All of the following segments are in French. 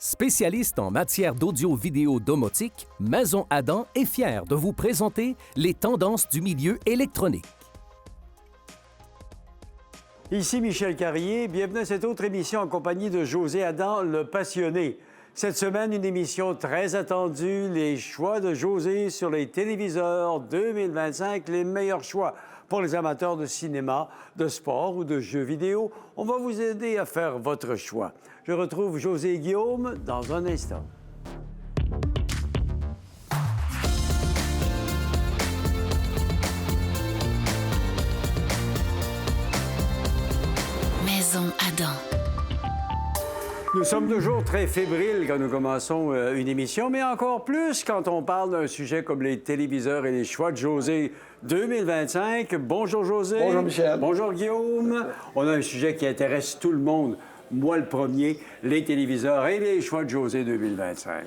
Spécialiste en matière d'audio-vidéo domotique, Maison Adam est fière de vous présenter les tendances du milieu électronique. Ici Michel Carrier, bienvenue à cette autre émission en compagnie de José Adam, le passionné. Cette semaine, une émission très attendue, les choix de José sur les téléviseurs 2025, les meilleurs choix pour les amateurs de cinéma, de sport ou de jeux vidéo. On va vous aider à faire votre choix. Je retrouve José et Guillaume dans un instant. Maison Adam. Nous sommes toujours très fébriles quand nous commençons une émission, mais encore plus quand on parle d'un sujet comme les téléviseurs et les choix de José 2025. Bonjour José. Bonjour Michel. Bonjour Guillaume. On a un sujet qui intéresse tout le monde. Moi, le premier, les téléviseurs et les choix de José 2025.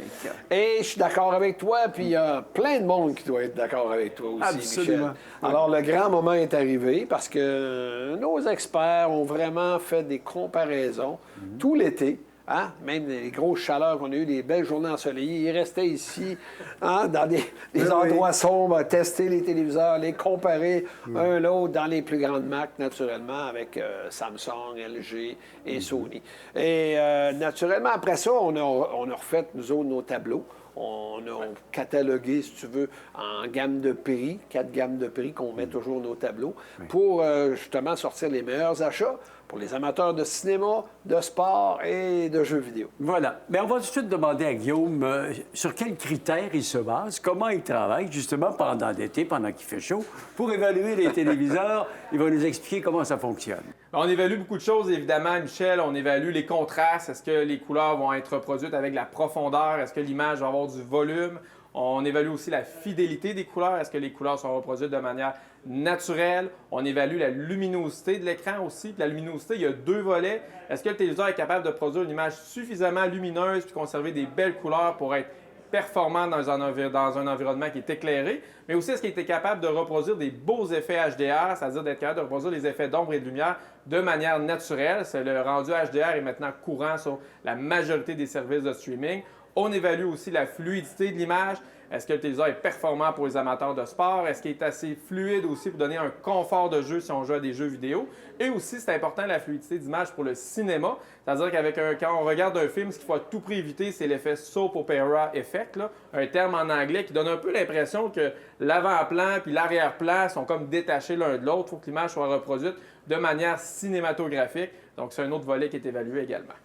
Et je suis d'accord avec toi, puis il y a plein de monde qui doit être d'accord avec toi aussi, Absolument. Michel. Alors, le grand moment est arrivé parce que nos experts ont vraiment fait des comparaisons tout l'été. Hein? Même les grosses chaleurs qu'on a eues, des belles journées ensoleillées, ils restaient ici, hein, dans des endroits sombres, à tester les téléviseurs, les comparer un l'autre dans les plus grandes marques, naturellement, avec Samsung, LG et Sony. Et naturellement, après ça, on a refait, nous autres, nos tableaux. On a catalogué, si tu veux, en gamme de prix, 4 gammes de prix qu'on met toujours nos tableaux, pour justement sortir les meilleurs achats pour les amateurs de cinéma, de sport et de jeux vidéo. Voilà. Mais on va tout de suite demander à Guillaume sur quels critères il se base, comment il travaille, justement, pendant l'été, pendant qu'il fait chaud, pour évaluer les téléviseurs. Il va nous expliquer comment ça fonctionne. On évalue beaucoup de choses, évidemment, Michel. On évalue les contrastes. Est-ce que les couleurs vont être reproduites avec la profondeur? Est-ce que l'image va avoir du volume? On évalue aussi la fidélité des couleurs. Est-ce que les couleurs sont reproduites de manière naturelle? On évalue la luminosité de l'écran aussi. Puis la luminosité, il y a 2 volets. Est-ce que le téléviseur est capable de produire une image suffisamment lumineuse puis conserver des belles couleurs pour être performant dans un environnement qui est éclairé, mais aussi est-ce qu'il était capable de reproduire des beaux effets HDR, c'est-à-dire d'être capable de reproduire les effets d'ombre et de lumière de manière naturelle. Le rendu HDR est maintenant courant sur la majorité des services de streaming. On évalue aussi la fluidité de l'image. Est-ce que le téléviseur est performant pour les amateurs de sport? Est-ce qu'il est assez fluide aussi pour donner un confort de jeu si on joue à des jeux vidéo? Et aussi, c'est important la fluidité d'image pour le cinéma. C'est-à-dire quand on regarde un film, ce qu'il faut à tout prix éviter, c'est l'effet soap opera effect, là, un terme en anglais qui donne un peu l'impression que l'avant-plan puis l'arrière-plan sont comme détachés l'un de l'autre. Il faut que l'image soit reproduite de manière cinématographique. Donc, c'est un autre volet qui est évalué également.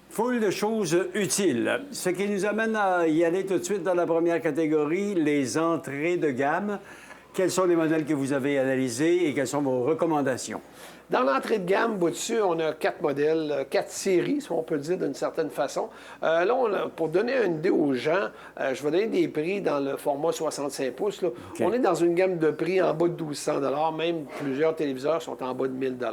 Foule de choses utiles. Ce qui nous amène à y aller tout de suite dans la première catégorie, les entrées de gamme. Quels sont les modèles que vous avez analysés et quelles sont vos recommandations? Dans l'entrée de gamme, dessus, on a 4 modèles, 4 séries, si on peut le dire d'une certaine façon. Là, pour donner une idée aux gens, je vais donner des prix dans le format 65 pouces. Là. Okay. On est dans une gamme de prix en bas de 1200 $, même plusieurs téléviseurs sont en bas de 1000 $.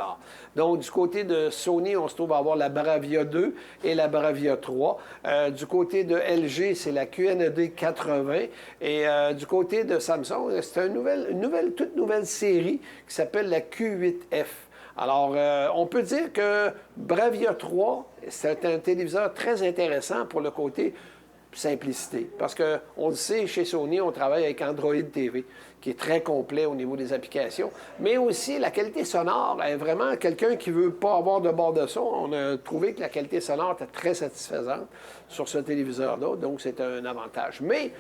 Donc, du côté de Sony, on se trouve à avoir la Bravia 2 et la Bravia 3. Du côté de LG, c'est la QNED 80. Et du côté de Samsung, c'est une toute nouvelle série qui s'appelle la Q8F. Alors, on peut dire que Bravia 3, c'est un téléviseur très intéressant pour le côté simplicité. Parce qu'on le sait, chez Sony, on travaille avec Android TV, qui est très complet au niveau des applications. Mais aussi, la qualité sonore est vraiment quelqu'un qui ne veut pas avoir de bord de son. On a trouvé que la qualité sonore était très satisfaisante sur ce téléviseur-là, donc c'est un avantage. Mais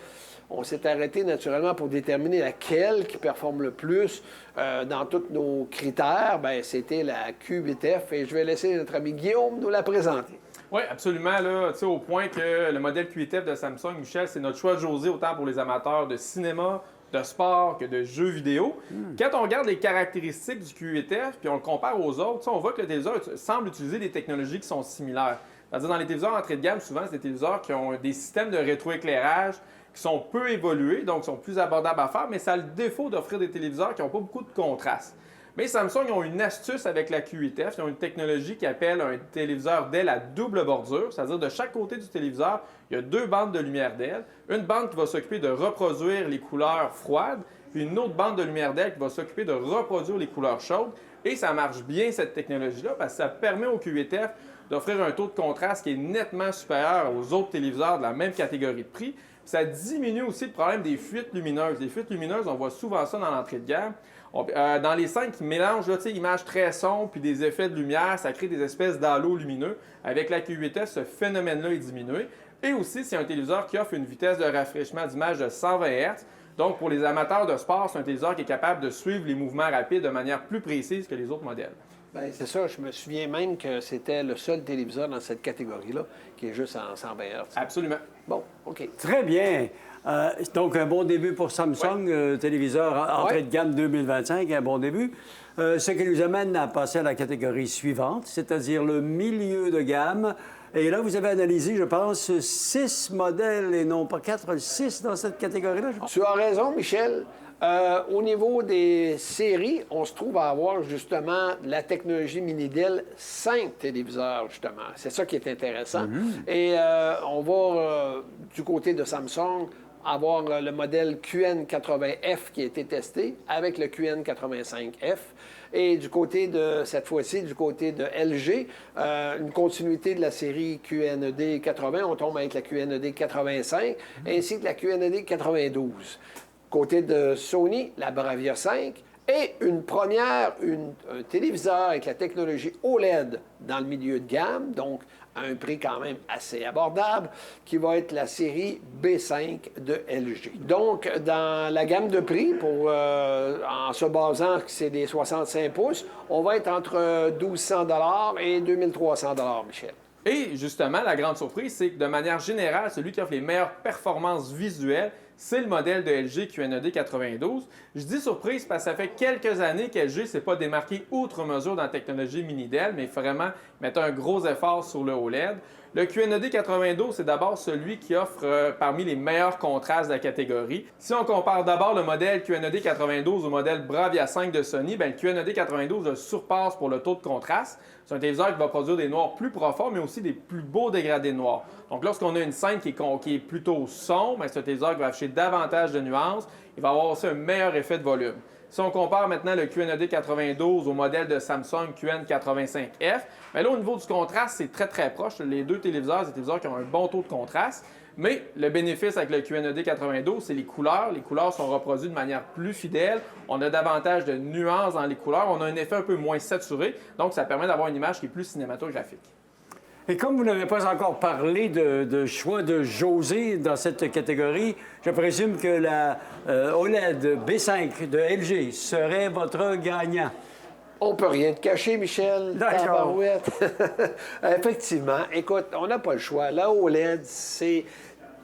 on s'est arrêté naturellement pour déterminer laquelle qui performe le plus dans tous nos critères. Bien, c'était la Q8F et je vais laisser notre ami Guillaume nous la présenter. Oui, absolument. Là, au point que le modèle Q8F de Samsung, Michel, c'est notre choix de José autant pour les amateurs de cinéma, de sport que de jeux vidéo. Quand on regarde les caractéristiques du Q8F puis on le compare aux autres, on voit que le téléviseur semble utiliser des technologies qui sont similaires. C'est-à-dire dans les téléviseurs entrée de gamme, souvent, c'est des téléviseurs qui ont des systèmes de rétroéclairage qui sont peu évolués, donc sont plus abordables à faire, mais ça a le défaut d'offrir des téléviseurs qui n'ont pas beaucoup de contraste. Mais Samsung ont une astuce avec la Q8F. Ils ont une technologie qui appelle un téléviseur d'aile à double bordure, c'est-à-dire de chaque côté du téléviseur, il y a 2 bandes de lumière d'aile. Une bande qui va s'occuper de reproduire les couleurs froides, puis une autre bande de lumière d'aile qui va s'occuper de reproduire les couleurs chaudes. Et ça marche bien, cette technologie-là, parce que ça permet au Q8F d'offrir un taux de contraste qui est nettement supérieur aux autres téléviseurs de la même catégorie de prix. Puis ça diminue aussi le problème des fuites lumineuses. Les fuites lumineuses, on voit souvent ça dans l'entrée de gamme. Dans les scènes qui mélangent images très sombres puis des effets de lumière, ça crée des espèces d'halos lumineux. Avec la Q8S, ce phénomène-là est diminué. Et aussi, c'est un téléviseur qui offre une vitesse de rafraîchissement d'image de 120 Hz. Donc, pour les amateurs de sport, c'est un téléviseur qui est capable de suivre les mouvements rapides de manière plus précise que les autres modèles. Bien, c'est ça. Je me souviens même que c'était le seul téléviseur dans cette catégorie-là qui est juste en 120 Hz. Absolument. Bon, OK. Très bien. Donc, un bon début pour Samsung, téléviseur entrée de gamme 2025, un bon début. Ce qui nous amène à passer à la catégorie suivante, c'est-à-dire le milieu de gamme. Et là, vous avez analysé, je pense, 6 modèles et non pas 4, 6 dans cette catégorie-là. Tu as raison, Michel. Au niveau des séries, on se trouve à avoir justement la technologie mini-DEL 5 téléviseurs, justement. C'est ça qui est intéressant. Et on va, du côté de Samsung, avoir le modèle QN80F qui a été testé avec le QN85F. Et du côté de, cette fois-ci, du côté de LG, une continuité de la série QNED 80, on tombe avec la QNED 85, ainsi que la QNED 92. Côté de Sony, la Bravia 5 et un téléviseur avec la technologie OLED dans le milieu de gamme, donc à un prix quand même assez abordable, qui va être la série B5 de LG. Donc, dans la gamme de prix, en se basant que c'est des 65 pouces, on va être entre 1 200 $ et 2 300 $, Michel. Et justement, la grande surprise, c'est que de manière générale, celui qui offre les meilleures performances visuelles, c'est le modèle de LG QNED 92. Je dis surprise parce que ça fait quelques années qu'LG ne s'est pas démarqué outre mesure dans la technologie mini-DEL, mais vraiment mettre un gros effort sur le OLED. Le QNED 92, c'est d'abord celui qui offre parmi les meilleurs contrastes de la catégorie. Si on compare d'abord le modèle QNED 92 au modèle Bravia 5 de Sony, bien, le QNED 92 le surpasse pour le taux de contraste. C'est un téléviseur qui va produire des noirs plus profonds, mais aussi des plus beaux dégradés de noirs. Donc, lorsqu'on a une scène qui est plutôt sombre, c'est un téléviseur qui va afficher davantage de nuances. Il va avoir aussi un meilleur effet de volume. Si on compare maintenant le QNED 92 au modèle de Samsung QN85F, bien là, au niveau du contraste, c'est très, très proche. Les deux téléviseurs, c'est des téléviseurs qui ont un bon taux de contraste. Mais le bénéfice avec le QNED 92, c'est les couleurs. Les couleurs sont reproduites de manière plus fidèle. On a davantage de nuances dans les couleurs. On a un effet un peu moins saturé. Donc, ça permet d'avoir une image qui est plus cinématographique. Et comme vous n'avez pas encore parlé de choix de José dans cette catégorie, je présume que la OLED B5 de LG serait votre gagnant. On peut rien te cacher, Michel. D'accord. Tabarouette. Effectivement. Écoute, on n'a pas le choix. La OLED, c'est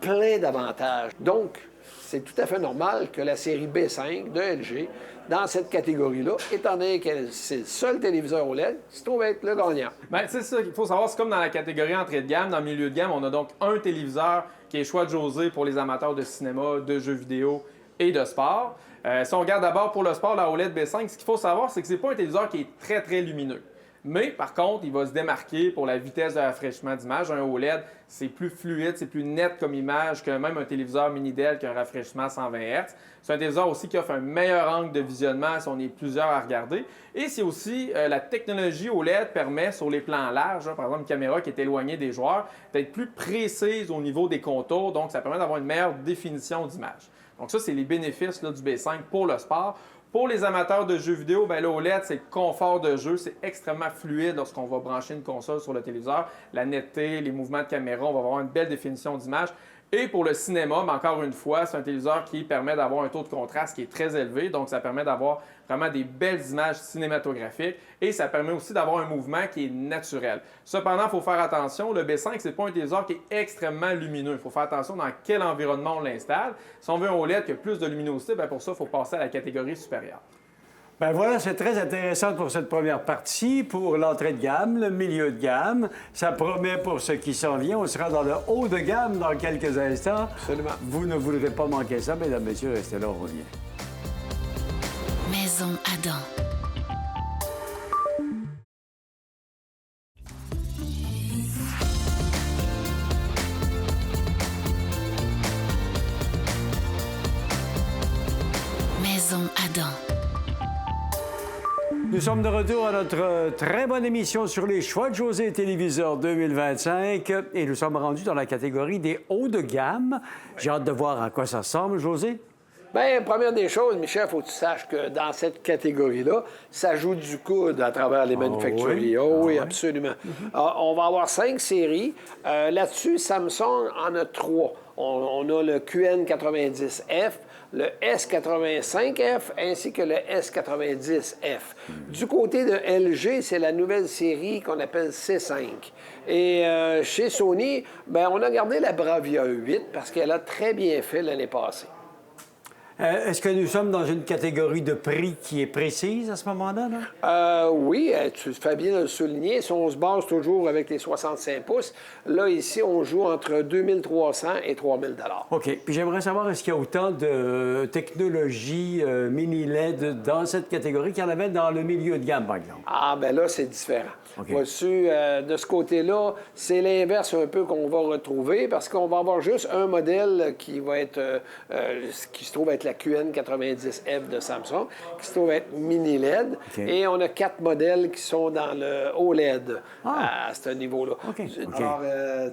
plein d'avantages. Donc, c'est tout à fait normal que la série B5 de LG, dans cette catégorie-là, étant donné que c'est le seul téléviseur OLED, se trouve être le gagnant. Bien, c'est ça qu'il faut savoir. C'est comme dans la catégorie entrée de gamme. Dans le milieu de gamme, on a donc un téléviseur qui est choix de José pour les amateurs de cinéma, de jeux vidéo et de sport. Si on regarde d'abord pour le sport, la OLED B5, ce qu'il faut savoir, c'est que ce n'est pas un téléviseur qui est très, très lumineux. Mais par contre, il va se démarquer pour la vitesse de rafraîchissement d'image. Un OLED, c'est plus fluide, c'est plus net comme image que même un téléviseur mini-DEL qui a un rafraîchissement à 120 Hz. C'est un téléviseur aussi qui offre un meilleur angle de visionnement si on est plusieurs à regarder. Et c'est aussi la technologie OLED permet sur les plans larges, par exemple une caméra qui est éloignée des joueurs, d'être plus précise au niveau des contours. Donc, ça permet d'avoir une meilleure définition d'image. Donc ça, c'est les bénéfices là, du B5 pour le sport. Pour les amateurs de jeux vidéo, bien, le OLED, c'est le confort de jeu. C'est extrêmement fluide lorsqu'on va brancher une console sur le téléviseur. La netteté, les mouvements de caméra, on va avoir une belle définition d'image. Et pour le cinéma, mais encore une fois, c'est un téléviseur qui permet d'avoir un taux de contraste qui est très élevé. Donc, ça permet d'avoir vraiment des belles images cinématographiques et ça permet aussi d'avoir un mouvement qui est naturel. Cependant, il faut faire attention, le B5, ce n'est pas un téléviseur qui est extrêmement lumineux. Il faut faire attention dans quel environnement on l'installe. Si on veut un OLED qui a plus de luminosité, bien pour ça, il faut passer à la catégorie supérieure. Ben voilà, c'est très intéressant pour cette première partie, pour l'entrée de gamme, le milieu de gamme. Ça promet pour ce qui s'en vient. On sera dans le haut de gamme dans quelques instants. Absolument. Vous ne voudrez pas manquer ça, mesdames, messieurs, restez là, on revient. Maison Adam. Maison Adam. Nous sommes de retour à notre très bonne émission sur les choix de José Téléviseur 2025 et nous sommes rendus dans la catégorie des hauts de gamme. J'ai hâte de voir à quoi ça ressemble, José. Bien, première des choses, Michel, il faut que tu saches que dans cette catégorie-là, ça joue du coude à travers les manufacturiers. oui? Oh, oui, oui. absolument. On va avoir 5 séries. Là-dessus, Samsung en a 3. On a le QN90F, le S85F ainsi que le S90F. Du côté de LG, c'est la nouvelle série qu'on appelle C5. Et chez Sony, bien, on a gardé la Bravia 8 parce qu'elle a très bien fait l'année passée. Est-ce que nous sommes dans une catégorie de prix qui est précise à ce moment-là? Là? Oui, tu fais bien de le souligner. Si on se base toujours avec les 65 pouces, là, ici, on joue entre 2300 et 3000 $. OK. Puis j'aimerais savoir, est-ce qu'il y a autant de technologies mini-LED dans cette catégorie qu'il y en avait dans le milieu de gamme, par exemple? Ah, bien là, c'est différent. OK. Vois-tu, de ce côté-là, c'est l'inverse un peu qu'on va retrouver parce qu'on va avoir juste un modèle qui va être, qui se trouve être la QN90F de Samsung, qui se trouve être mini LED. OK. Et on a 4 modèles qui sont dans le OLED à ce niveau-là. OK. Alors,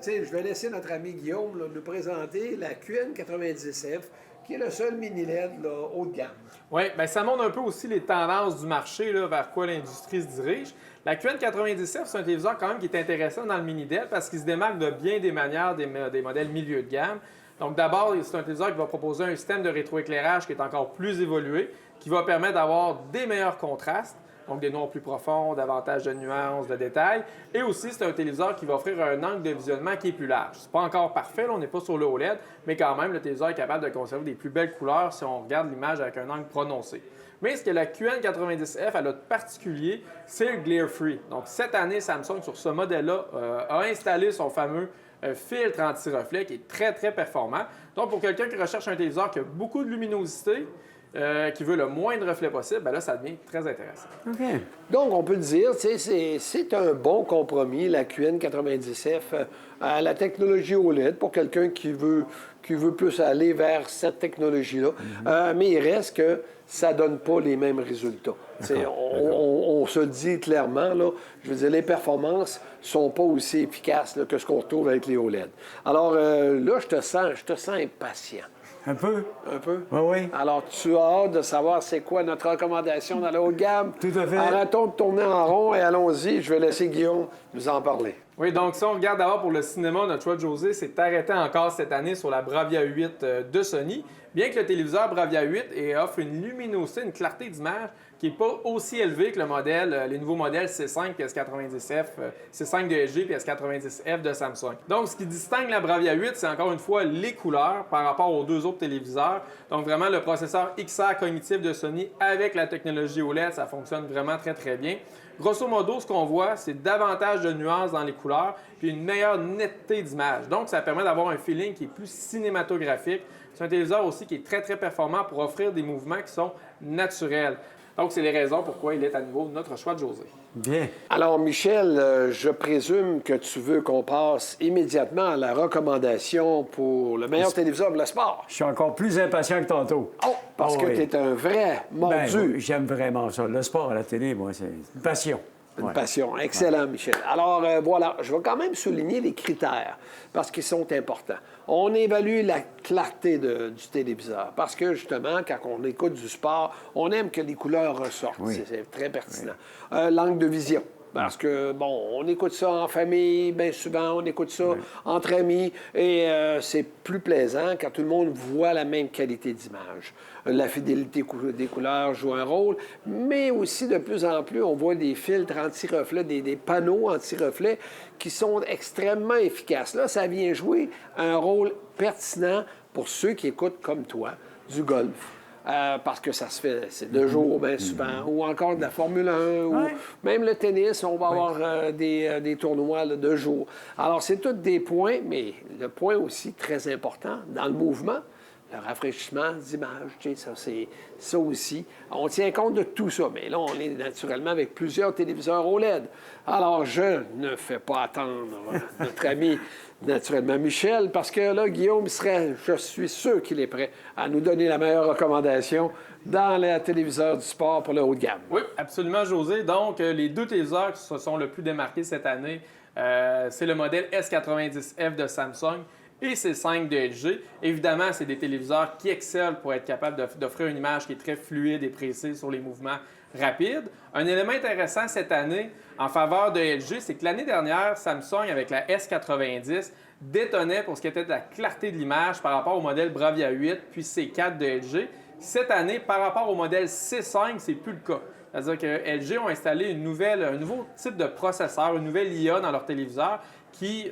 tu sais, je vais laisser notre ami Guillaume là, nous présenter la QN90F, qui est le seul mini LED là, haut de gamme. Oui, bien, ça montre un peu aussi les tendances du marché, là, vers quoi l'industrie se dirige. La QN90F, c'est un téléviseur quand même qui est intéressant dans le mini-LED parce qu'il se démarque de bien des manières des modèles milieu de gamme. Donc d'abord, c'est un téléviseur qui va proposer un système de rétroéclairage qui est encore plus évolué, qui va permettre d'avoir des meilleurs contrastes, donc des noirs plus profonds, davantage de nuances, de détails. Et aussi, c'est un téléviseur qui va offrir un angle de visionnement qui est plus large. C'est pas encore parfait, là, on n'est pas sur le OLED, mais quand même, le téléviseur est capable de conserver des plus belles couleurs si on regarde l'image avec un angle prononcé. Mais ce que la QN90F elle a de particulier, c'est le glare free. Donc cette année, Samsung, sur ce modèle-là, a installé son fameux filtre anti-reflet qui est très, très performant. Donc pour quelqu'un qui recherche un téléviseur qui a beaucoup de luminosité, qui veut le moins de reflets possible, bien là, ça devient très intéressant. OK. Donc, on peut le dire, c'est un bon compromis, la QN90F, à la technologie OLED pour quelqu'un qui veut plus aller vers cette technologie-là. Mais il reste que ça ne donne pas les mêmes résultats. On se dit clairement, là, je veux dire, les performances ne sont pas aussi efficaces là, que ce qu'on retrouve avec les OLED. Alors là, je te sens impatient. Un peu? Un peu? Oui, oui. Alors, tu as hâte de savoir c'est quoi notre recommandation dans la haute gamme? Tout à fait. Arrêtons de tourner en rond et allons-y. Je vais laisser Guillaume nous en parler. Oui, donc si on regarde d'abord pour le cinéma, notre choix de José s'est arrêté encore cette année sur la Bravia 8 de Sony. Bien que le téléviseur Bravia 8 offre une luminosité, une clarté d'image qui n'est pas aussi élevée que le modèle, les nouveaux modèles C5 et S90F, C5 de LG et S90F de Samsung. Donc, ce qui distingue la Bravia 8, c'est encore une fois les couleurs par rapport aux deux autres téléviseurs. Donc, vraiment, le processeur XR cognitif de Sony avec la technologie OLED, ça fonctionne vraiment très, très bien. Grosso modo, ce qu'on voit, c'est davantage de nuances dans les couleurs puis une meilleure netteté d'image. Donc, ça permet d'avoir un feeling qui est plus cinématographique. C'est un téléviseur aussi qui est très, très performant pour offrir des mouvements qui sont naturels. Donc, c'est les raisons pourquoi il est à nouveau notre choix de José. Bien. Alors, Michel, je présume que tu veux qu'on passe immédiatement à la recommandation pour le meilleur téléviseur de le sport. Je suis encore plus impatient que tantôt. Oh, parce que oui. tu es un vrai mordu. Ben, oui, j'aime vraiment ça. Le sport à la télé, moi, c'est une passion. Une Ouais. passion. Excellent, Michel. Alors, voilà, je vais quand même souligner les critères parce qu'ils sont importants. On évalue la clarté du téléviseur parce que, justement, quand on écoute du sport, on aime que les couleurs ressortent. Oui. C'est très pertinent. L'angle de vision. Parce que, bon, on écoute ça en famille, bien souvent, on écoute ça entre amis, et c'est plus plaisant quand tout le monde voit la même qualité d'image. La fidélité des couleurs joue un rôle, mais aussi, de plus en plus, on voit des filtres anti-reflets, des panneaux anti-reflets qui sont extrêmement efficaces. Là, ça vient jouer un rôle pertinent pour ceux qui écoutent, comme toi, du golf. Parce que ça se fait, c'est de jour bien souvent, ou encore de la Formule 1, ou même le tennis, on va avoir des tournois là, de jour. Alors, c'est tous des points, mais le point aussi très important dans le mouvement, le rafraîchissement d'image, tu sais, ça, c'est ça aussi. On tient compte de tout ça, mais là, on est naturellement avec plusieurs téléviseurs OLED. Alors, je ne fais pas attendre notre ami, naturellement, Michel, parce que là, Guillaume je suis sûr qu'il est prêt à nous donner la meilleure recommandation dans les téléviseurs du sport pour le haut de gamme. Oui, absolument, José. Donc, les deux téléviseurs qui se sont le plus démarqués cette année, c'est le modèle S90F de Samsung et C5 de LG. Évidemment, c'est des téléviseurs qui excellent pour être capables d'offrir une image qui est très fluide et précise sur les mouvements rapides. Un élément intéressant cette année en faveur de LG, c'est que l'année dernière, Samsung, avec la S90, détonnait pour ce qui était de la clarté de l'image par rapport au modèle Bravia 8 puis C4 de LG. Cette année, par rapport au modèle C5, c'est plus le cas. C'est-à-dire que LG ont installé un nouveau type de processeur, une nouvelle IA dans leur téléviseur qui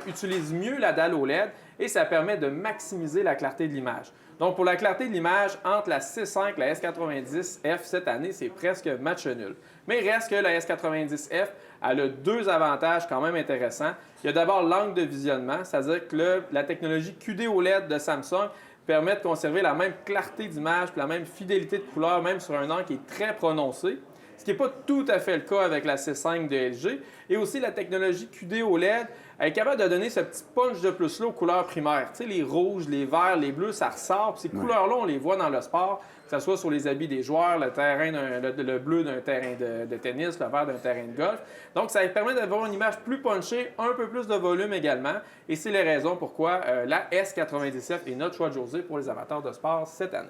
utilise mieux la dalle OLED et ça permet de maximiser la clarté de l'image. Donc, pour la clarté de l'image, entre la C5 et la S90F cette année, c'est presque match nul. Mais il reste que la S90F a deux avantages quand même intéressants. Il y a d'abord l'angle de visionnement, c'est-à-dire que la technologie QD OLED de Samsung permet de conserver la même clarté d'image et la même fidélité de couleur, même sur un angle qui est très prononcé, ce qui n'est pas tout à fait le cas avec la C5 de LG. Et aussi, la technologie QD OLED est capable de donner ce petit punch de plus-là aux couleurs primaires. Tu sais, les rouges, les verts, les bleus, ça ressort. Puis ces couleurs-là, on les voit dans le sport, que ce soit sur les habits des joueurs, le bleu d'un terrain de tennis, le vert d'un terrain de golf. Donc, ça permet d'avoir une image plus punchée, un peu plus de volume également. Et c'est les raisons pourquoi la S97 est notre choix de José pour les amateurs de sport cette année.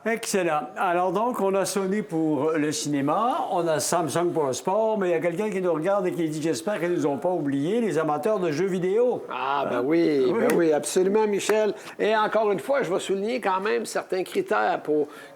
Excellent. Alors donc, on a Sony pour le cinéma, on a Samsung pour le sport, mais il y a quelqu'un qui nous regarde et qui dit, j'espère qu'ils ne nous ont pas oubliés, les amateurs de jeux vidéo. Ah, ben oui, ben oui, absolument, Michel. Et encore une fois, je vais souligner quand même certains critères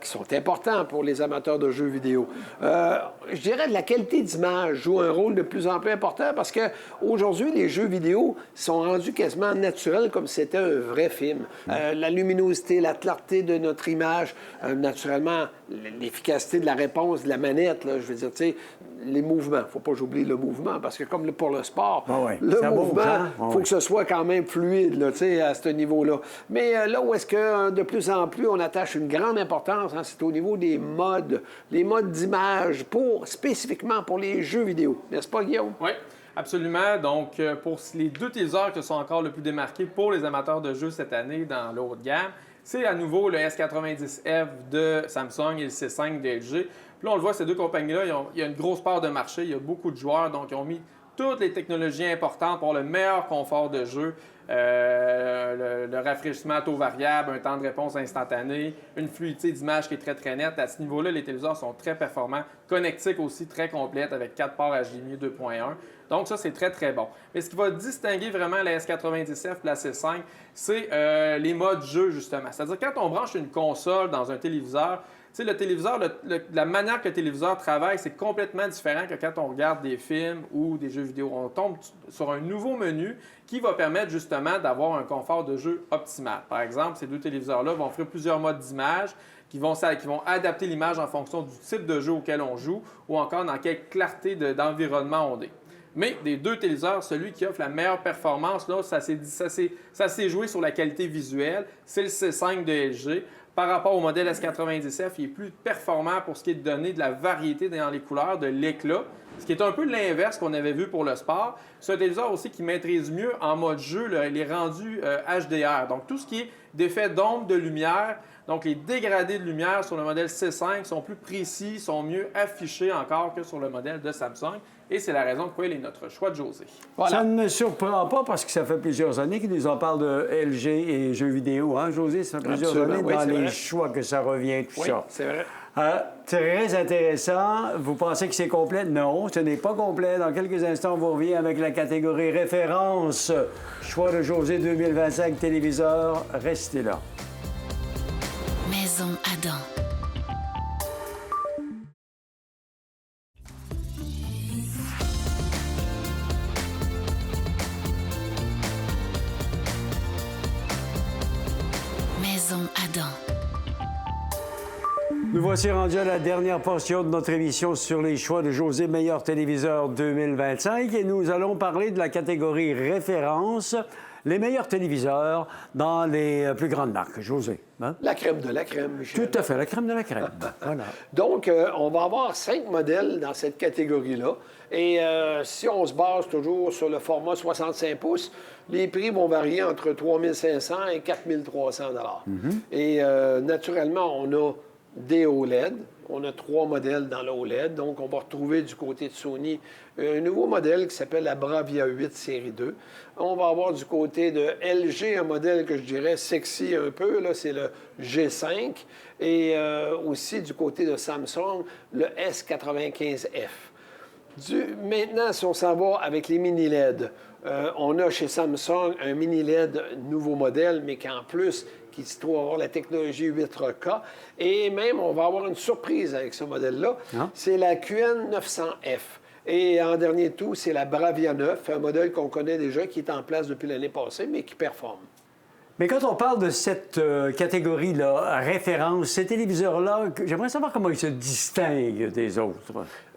qui sont importants pour les amateurs de jeux vidéo. Je dirais que la qualité d'image joue un rôle de plus en plus important parce qu'aujourd'hui, les jeux vidéo sont rendus quasiment naturels comme si c'était un vrai film. La luminosité, la clarté de notre image, naturellement, l'efficacité de la réponse de la manette, là, je veux dire, tu sais, les mouvements. Il ne faut pas j'oublie le mouvement, parce que comme pour le sport, le mouvement, il faut que ce soit quand même fluide, là, tu sais, à ce niveau-là. Mais là où est-ce que, de plus en plus, on attache une grande importance, hein, c'est au niveau des modes, les modes d'image, spécifiquement pour les jeux vidéo. N'est-ce pas, Guillaume? Oui. Absolument. Donc, pour les deux téléviseurs qui sont encore le plus démarqués pour les amateurs de jeux cette année dans le haut de gamme, c'est à nouveau le S90F de Samsung et le C5 de LG. Puis là, on le voit, ces deux compagnies-là, il y a une grosse part de marché, il y a beaucoup de joueurs, donc ils ont mis toutes les technologies importantes pour le meilleur confort de jeu, le rafraîchissement à taux variable, un temps de réponse instantané, une fluidité d'image qui est très, très nette. À ce niveau-là, les téléviseurs sont très performants, connectiques aussi très complètes avec 4 ports HDMI 2.1. Donc ça, c'est très, très bon. Mais ce qui va distinguer vraiment la S90F et la C5, c'est les modes jeu, justement. C'est-à-dire, quand on branche une console dans un téléviseur, tu sais, le téléviseur, la manière que le téléviseur travaille, c'est complètement différent que quand on regarde des films ou des jeux vidéo. On tombe sur un nouveau menu qui va permettre justement d'avoir un confort de jeu optimal. Par exemple, ces deux téléviseurs-là vont offrir plusieurs modes d'image qui vont adapter l'image en fonction du type de jeu auquel on joue ou encore dans quelle clarté d'environnement on est. Mais des deux téléviseurs, celui qui offre la meilleure performance, là, ça s'est joué sur la qualité visuelle, c'est le C5 de LG. Par rapport au modèle S90F, il est plus performant pour ce qui est de donner de la variété dans les couleurs, de l'éclat, ce qui est un peu l'inverse qu'on avait vu pour le sport. C'est un téléviseur aussi qui maîtrise mieux en mode jeu les rendus HDR. Donc, tout ce qui est d'effet d'ombre, de lumière, donc les dégradés de lumière sur le modèle C5 sont plus précis, sont mieux affichés encore que sur le modèle de Samsung. Et c'est la raison pourquoi il est notre choix de José. Voilà. Ça ne me surprend pas parce que ça fait plusieurs années qu'ils nous en parlent de LG et jeux vidéo. Hein, José? Ça fait plusieurs années dans les choix que ça revient, tout ça. Oui, c'est vrai. Très intéressant. Vous pensez que c'est complet? Non, ce n'est pas complet. Dans quelques instants, on vous revient avec la catégorie référence. Choix de José 2025 téléviseur. Restez là. Maison Adam. Maison Adam. Nous voici rendus à la dernière portion de notre émission sur les choix de José Meilleur téléviseur 2025 et nous allons parler de la catégorie référence. les meilleurs téléviseurs dans les plus grandes marques. José, hein? La crème de la crème, Michel. Tout à fait, la crème de la crème. Voilà. Donc, on va avoir 5 modèles dans cette catégorie-là. Et si on se base toujours sur le format 65 pouces, les prix vont varier entre 3 500 et 4 300 Et naturellement, on a des OLED. On a 3 modèles dans l'OLED. Donc, on va retrouver du côté de Sony un nouveau modèle qui s'appelle la Bravia 8 série 2. On va avoir du côté de LG un modèle que je dirais sexy un peu, là, c'est le G5. Et aussi du côté de Samsung, le S95F. Maintenant, si on s'en va avec les mini LED, on a chez Samsung un mini LED nouveau modèle, mais qui en plus, qui se trouve avoir la technologie 8K. Et même, on va avoir une surprise avec ce modèle-là. Ah. C'est la QN900F. Et en dernier tout, c'est la Bravia 9, un modèle qu'on connaît déjà, qui est en place depuis l'année passée, mais qui performe. Mais quand on parle de cette catégorie-là, référence, ces téléviseurs-là, j'aimerais savoir comment ils se distinguent des autres.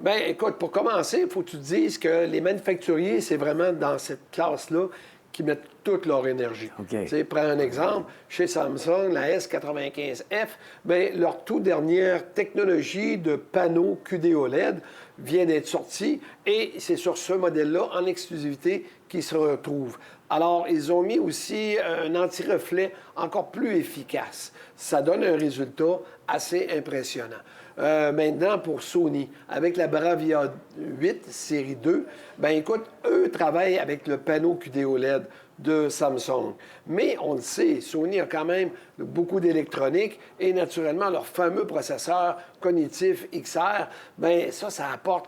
Bien, écoute, pour commencer, il faut que tu te dises que les manufacturiers, c'est vraiment dans cette classe-là qui mettent toute leur énergie. OK. Tu sais, prends un exemple, chez Samsung, la S95F, bien, leur toute dernière technologie de panneau QD-OLED vient d'être sortie et c'est sur ce modèle-là, en exclusivité, qu'ils se retrouvent. Alors, ils ont mis aussi un anti-reflet encore plus efficace. Ça donne un résultat assez impressionnant. Maintenant, pour Sony, avec la Bravia 8 série 2, bien écoute, eux travaillent avec le panneau QD-OLED de Samsung. Mais on le sait, Sony a quand même beaucoup d'électronique et naturellement, leur fameux processeur cognitif XR, bien ça apporte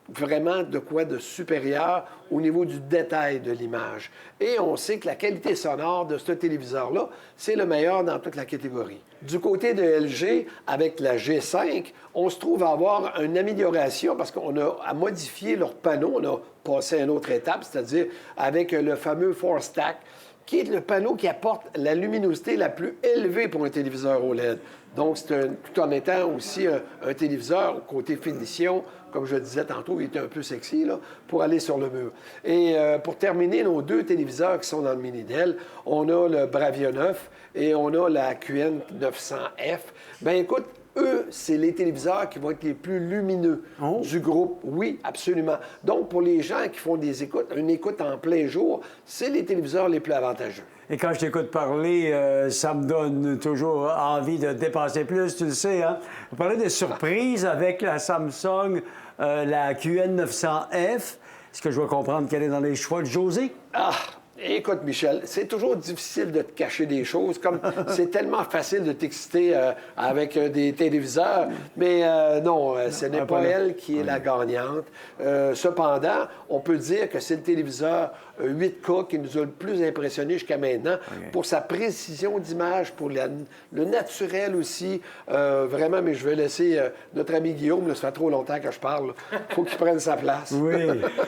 vraiment de quoi de supérieur au niveau du détail de l'image. Et on sait que la qualité sonore de ce téléviseur-là, c'est le meilleur dans toute la catégorie. Du côté de LG, avec la G5, on se trouve à avoir une amélioration parce qu'on a à modifier leur panneau. On a passé à une autre étape, c'est-à-dire avec le fameux Force Stack, qui est le panneau qui apporte la luminosité la plus élevée pour un téléviseur OLED. Donc, c'est tout en étant aussi un téléviseur côté finition, comme je le disais tantôt, il était un peu sexy, là, pour aller sur le mur. Et pour terminer, nos 2 téléviseurs qui sont dans le mini-DEL, on a le Bravia 9 et on a la QN900F. Bien, écoute, eux, c'est les téléviseurs qui vont être les plus lumineux du groupe. Oui, absolument. Donc, pour les gens qui font une écoute en plein jour, c'est les téléviseurs les plus avantageux. Et quand je t'écoute parler, ça me donne toujours envie de dépenser plus, tu le sais, hein? On parlait de surprises avec la Samsung, la QN900F. Est-ce que je dois comprendre qu'elle est dans les choix de José? Ah! Écoute, Michel, c'est toujours difficile de te cacher des choses, comme c'est tellement facile de t'exciter avec des téléviseurs, mais non, ce n'est pas elle qui est la gagnante. Cependant, on peut dire que c'est le téléviseur 8K qui nous a le plus impressionné jusqu'à maintenant pour sa précision d'image, pour le naturel aussi. Vraiment, mais je vais laisser notre ami Guillaume, là, ça fait trop longtemps que je parle, il faut qu'il prenne sa place. Oui.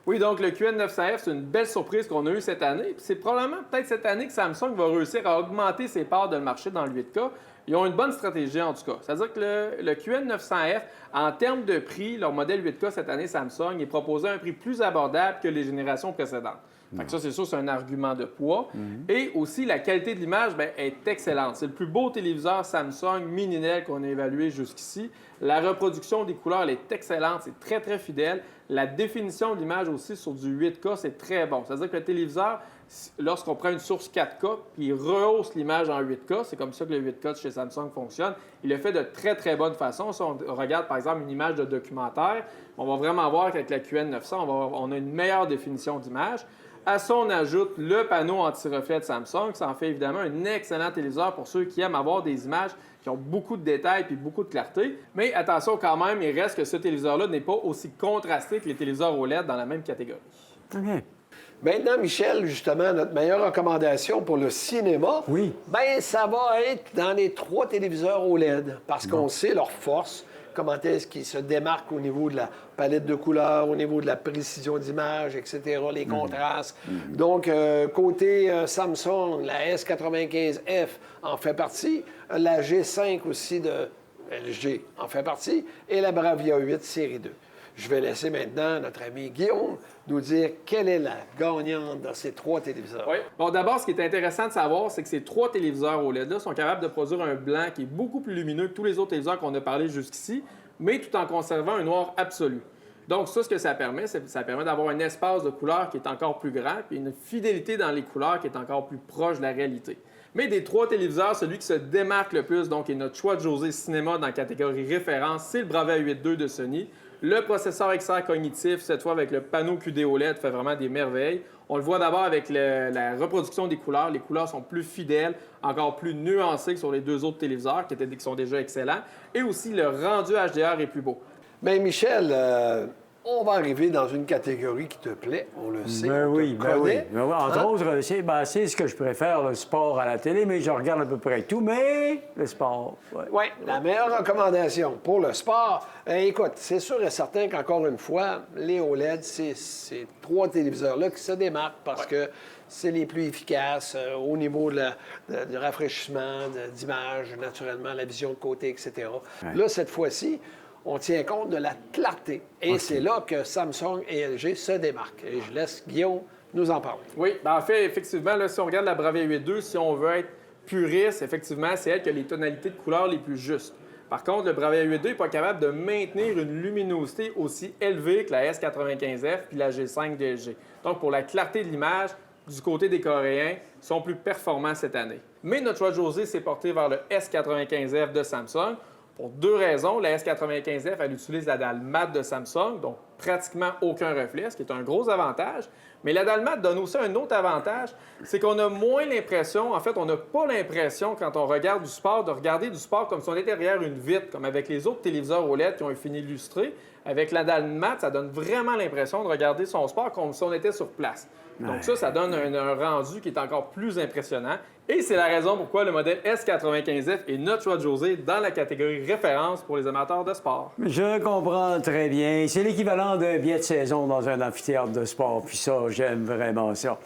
Oui, donc le QN900F, c'est une belle surprise qu'on a eue cette année. Puis c'est probablement peut-être cette année que Samsung va réussir à augmenter ses parts de marché dans le 8K. Ils ont une bonne stratégie en tout cas. C'est-à-dire que le QN900F, en termes de prix, leur modèle 8K cette année, Samsung, est proposé à un prix plus abordable que les générations précédentes. Fait que ça, c'est sûr, c'est un argument de poids. Et aussi, la qualité de l'image bien, est excellente. C'est le plus beau téléviseur Samsung mini-LED qu'on a évalué jusqu'ici. La reproduction des couleurs, elle est excellente. C'est très, très fidèle. La définition de l'image aussi sur du 8K, c'est très bon. C'est-à-dire que le téléviseur, lorsqu'on prend une source 4K puis il rehausse l'image en 8K, c'est comme ça que le 8K de chez Samsung fonctionne, il le fait de très, très bonne façon. Si on regarde, par exemple, une image de documentaire, on va vraiment voir qu'avec la QN900, on a une meilleure définition d'image. À ça, on ajoute le panneau anti-reflet de Samsung. Ça en fait évidemment un excellent téléviseur pour ceux qui aiment avoir des images qui ont beaucoup de détails et beaucoup de clarté. Mais attention quand même, il reste que ce téléviseur-là n'est pas aussi contrasté que les téléviseurs OLED dans la même catégorie. OK. Maintenant, Michel, justement, notre meilleure recommandation pour le cinéma, bien, ça va être dans les 3 téléviseurs OLED, parce qu'on sait leur force, comment est-ce qu'ils se démarquent au niveau de la palette de couleurs, au niveau de la précision d'image, etc., les contrastes. Donc, côté Samsung, la S95F en fait partie, la G5 aussi de LG en fait partie, et la Bravia 8 série 2. Je vais laisser maintenant notre ami Guillaume nous dire quelle est la gagnante dans ces 3 téléviseurs. Oui. Bon, d'abord, ce qui est intéressant de savoir, c'est que ces 3 téléviseurs OLED-là sont capables de produire un blanc qui est beaucoup plus lumineux que tous les autres téléviseurs qu'on a parlé jusqu'ici, mais tout en conservant un noir absolu. Donc, ça, ce que ça permet, c'est que ça permet d'avoir un espace de couleur qui est encore plus grand, puis une fidélité dans les couleurs qui est encore plus proche de la réalité. Mais des 3 téléviseurs, celui qui se démarque le plus, donc, est notre choix de José Cinéma dans la catégorie référence, c'est le Bravia 8.2 de Sony. Le processeur XR cognitif, cette fois avec le panneau QD OLED, fait vraiment des merveilles. On le voit d'abord avec la reproduction des couleurs. Les couleurs sont plus fidèles, encore plus nuancées que sur les 2 autres téléviseurs qui sont déjà excellents. Et aussi, le rendu HDR est plus beau. Bien, Michel, on va arriver dans une catégorie qui te plaît, on le sait. Ben on oui, te ben oui. connaît. Ben oui. Entre autres, c'est ce que je préfère, le sport à la télé, mais je regarde à peu près tout, mais le sport, ouais. Oui, la meilleure recommandation pour le sport. Écoute, c'est sûr et certain qu'encore une fois, les OLED, c'est ces 3 téléviseurs-là qui se démarquent parce que c'est les plus efficaces au niveau du rafraîchissement, d'image, naturellement, la vision de côté, etc. Ouais. Là, cette fois-ci, on tient compte de la clarté. Et c'est là que Samsung et LG se démarquent. Et je laisse Guillaume nous en parler. Oui, bien, en fait, effectivement, là, si on regarde la Bravia 8.2, si on veut être puriste, effectivement, c'est elle qui a les tonalités de couleurs les plus justes. Par contre, le Bravia 8.2 n'est pas capable de maintenir une luminosité aussi élevée que la S95F puis la G5 de LG. Donc, pour la clarté de l'image, du côté des Coréens, sont plus performants cette année. Mais notre choix de José s'est porté vers le S95F de Samsung. Pour 2 raisons. La S95F, elle utilise la dalle mat de Samsung, donc pratiquement aucun reflet, ce qui est un gros avantage. Mais la dalle mat donne aussi un autre avantage, c'est qu'on a moins l'impression, en fait, on n'a pas l'impression, quand on regarde du sport, de regarder du sport comme si on était derrière une vitre, comme avec les autres téléviseurs OLED qui ont un fini illustré. Avec la dalle mat, ça donne vraiment l'impression de regarder son sport comme si on était sur place. Donc ça donne un rendu qui est encore plus impressionnant. Et c'est la raison pourquoi le modèle S95F est notre choix de José dans la catégorie référence pour les amateurs de sport. Je comprends très bien. C'est l'équivalent d'un billet de saison dans un amphithéâtre de sport. Puis ça, j'aime vraiment ça.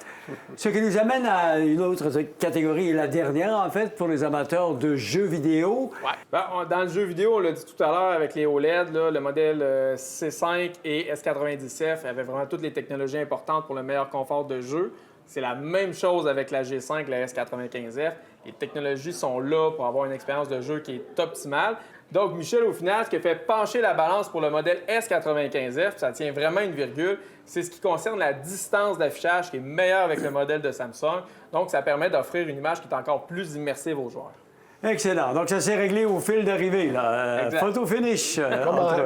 Ce qui nous amène à une autre catégorie, la dernière, en fait, pour les amateurs de jeux vidéo. Ouais. Ben, dans le jeu vidéo, on l'a dit tout à l'heure avec les OLED, là, le modèle C5 et S90F avaient vraiment toutes les technologies importantes pour le meilleur confort de jeu. C'est la même chose avec la G5, la S95F. Les technologies sont là pour avoir une expérience de jeu qui est optimale. Donc, Michel, au final, ce qui fait pencher la balance pour le modèle S95F, ça tient vraiment une virgule, c'est ce qui concerne la distance d'affichage qui est meilleure avec le modèle de Samsung. Donc, ça permet d'offrir une image qui est encore plus immersive aux joueurs. Excellent. Donc, ça s'est réglé au fil d'arrivée, là. Photo finish.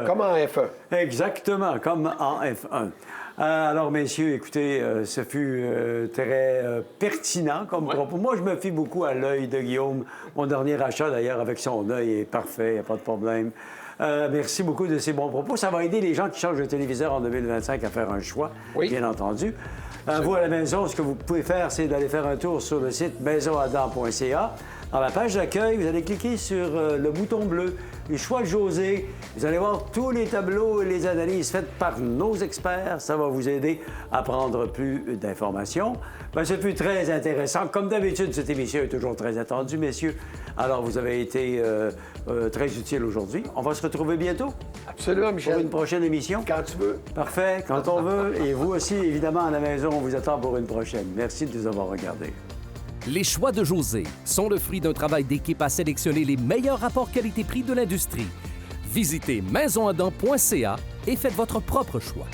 Comme en F1. Exactement, comme en F1. Alors, messieurs, écoutez, ce fut très pertinent comme propos. Moi, je me fie beaucoup à l'œil de Guillaume. Mon dernier achat, d'ailleurs, avec son œil est parfait, il n'y a pas de problème. Merci beaucoup de ces bons propos. Ça va aider les gens qui changent de téléviseur en 2025 à faire un choix, bien entendu. Vous, à la maison, ce que vous pouvez faire, c'est d'aller faire un tour sur le site maisonadam.ca. Dans la page d'accueil, vous allez cliquer sur le bouton bleu, les choix de José. Vous allez voir tous les tableaux et les analyses faites par nos experts. Ça va vous aider à prendre plus d'informations. Bien, ce fut très intéressant. Comme d'habitude, cette émission est toujours très attendue, messieurs. Alors, vous avez été très utile aujourd'hui. On va se retrouver bientôt. Absolument, Michel. Pour une prochaine émission. Quand tu veux. Parfait, quand on veut. Et vous aussi, évidemment, à la maison, on vous attend pour une prochaine. Merci de nous avoir regardés. Les choix de José sont le fruit d'un travail d'équipe à sélectionner les meilleurs rapports qualité-prix de l'industrie. Visitez maisonadam.ca et faites votre propre choix.